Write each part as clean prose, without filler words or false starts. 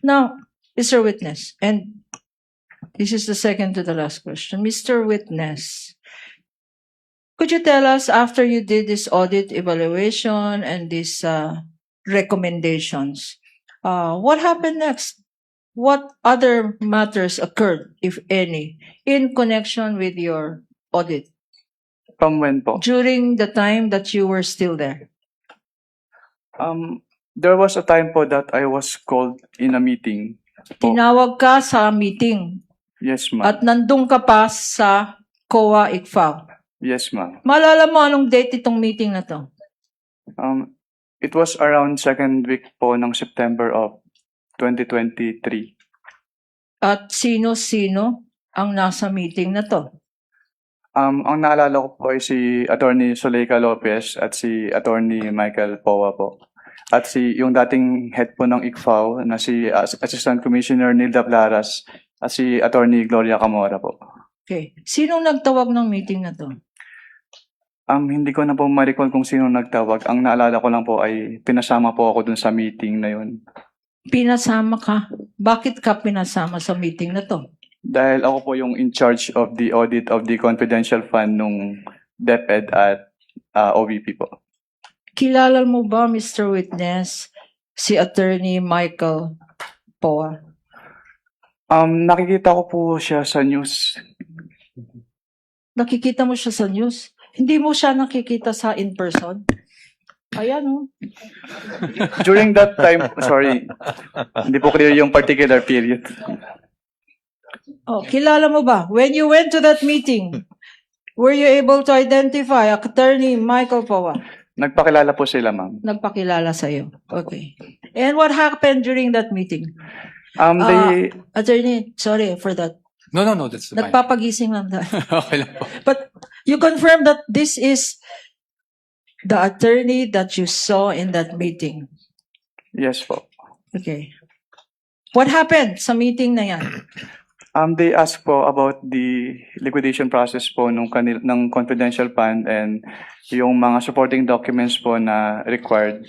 Now, Mr. Witness, and this is the second to the last question. Mr. Witness, could you tell us, after you did this audit evaluation and these recommendations, what happened next? What other matters occurred, if any, in connection with your audit From when po? during the time that you were still there? There was a time po that I was called in a meeting. Po. Tinawag ka sa meeting Yes, ma'am. at nandun ka pa sa COA ICFAO. Yes, ma'am. Maalala mo anong date itong meeting na to? It was around second week po ng September of 2023. At sino-sino ang nasa meeting na to? Ang naalala ko po ay si Attorney Zuleika Lopez at si Attorney Michael Powa po. At yung dating head po ng ICFAO na si Assistant Commissioner Nilda Plaras at si Attorney Gloria Camora po. Okay. Sinong nagtawag ng meeting na to? Hindi ko na po ma-recall kung sino nagtawag. Ang naalala ko lang po ay pinasama po ako dun sa meeting na yun. Pinasama ka? Bakit ka pinasama sa meeting na to? Dahil ako po yung in charge of the audit of the confidential fund nung DepEd at OVP po. Kilala mo ba, Mr. Witness, si Attorney Michael Powa? Nakikita ko po siya sa news. Nakikita mo siya sa news? Hindi mo siya nakikita sa in-person? Ayan, oh. During that time, sorry, hindi po clear yung particular period. Oh, kilala mo ba? When you went to that meeting, were you able to identify Attorney Michael Powa? Nagpakilala po sila, ma'am. Nagpakilala sa'yo. Okay. And what happened during that meeting? Attorney, sorry for that. No, that's fine. Nagpapagising lang tayo. Okay lang po. But you confirm that this is the attorney that you saw in that meeting. Yes po. Okay. What happened sa meeting na yan? They asked po about the liquidation process po ng confidential fund and yung mga supporting documents po na required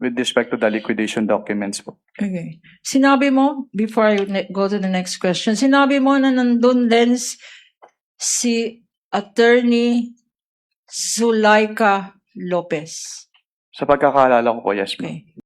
with respect to the liquidation documents po. Okay. Sinabi mo, before I go to the next question, sinabi mo na nandun din si Attorney Zuleika Lopez. Sa pagkakaalala ko po, yes, ma'am. Okay.